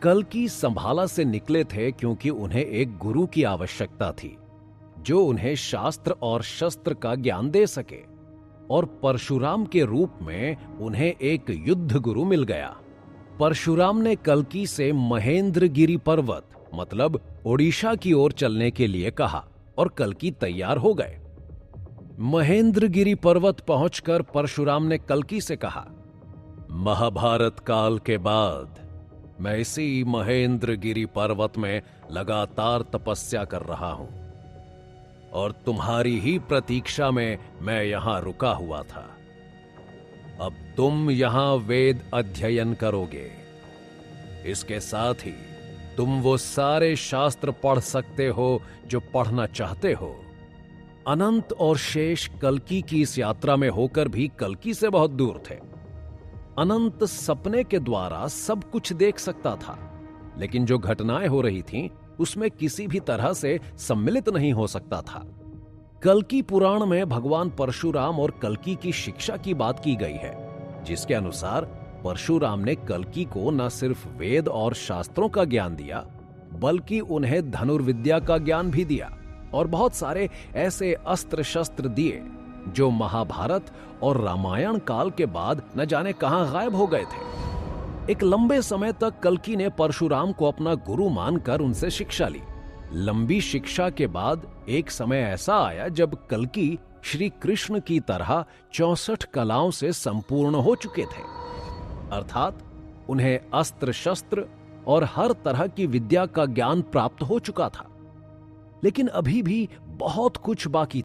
कल्कि संभाला से निकले थे क्योंकि उन्हें एक गुरु की आवश्यकता थी जो उन्हें शास्त्र और शस्त्र का ज्ञान दे सके, और परशुराम के रूप में उन्हें एक युद्ध गुरु मिल गया। परशुराम ने कल्कि से महेंद्रगिरी पर्वत मतलब ओडिशा की ओर चलने के लिए कहा और कल्कि तैयार हो गए। महेंद्रगिरी पर्वत पहुंचकर परशुराम ने कल्कि से कहा, महाभारत काल के बाद मैं इसी महेंद्रगिरी पर्वत में लगातार तपस्या कर रहा हूं और तुम्हारी ही प्रतीक्षा में मैं यहां रुका हुआ था। अब तुम यहां वेद अध्ययन करोगे। इसके साथ ही तुम वो सारे शास्त्र पढ़ सकते हो जो पढ़ना चाहते हो। अनंत और शेष कल्कि की इस यात्रा में होकर भी कल्कि से बहुत दूर थे। अनंत सपने के द्वारा सब कुछ देख सकता था, लेकिन जो घटनाएं हो रही थीं, उसमें किसी भी तरह से सम्मिलित नहीं हो सकता था। कल्कि पुराण में भगवान परशुराम और कल्कि की शिक्षा की बात की गई है, जिसके अनुसार परशुराम ने कल्कि को न सिर्फ वेद और शास्त्रों का ज्ञान दिया, बल्कि उन्हें धनुर्विद्या का ज्ञान भी दिया और बहुत सारे ऐसे अस्त्र शस्त्र दिए जो महाभारत और रामायण काल के बाद न जाने कहां गायब हो गए थे। एक लंबे समय तक कल्कि ने परशुराम को अपना गुरु मानकर उनसे शिक्षा ली। लंबी शिक्षा के बाद एक समय ऐसा आया जब कल्कि श्री कृष्ण की तरह 64 कलाओं से संपूर्ण हो चुके थे, अर्थात उन्हें अस्त्र शस्त्र और हर तरह की विद्या का ज्ञान प्राप्त हो चुका था। लेकिन अभी भी बहुत कुछ बाकी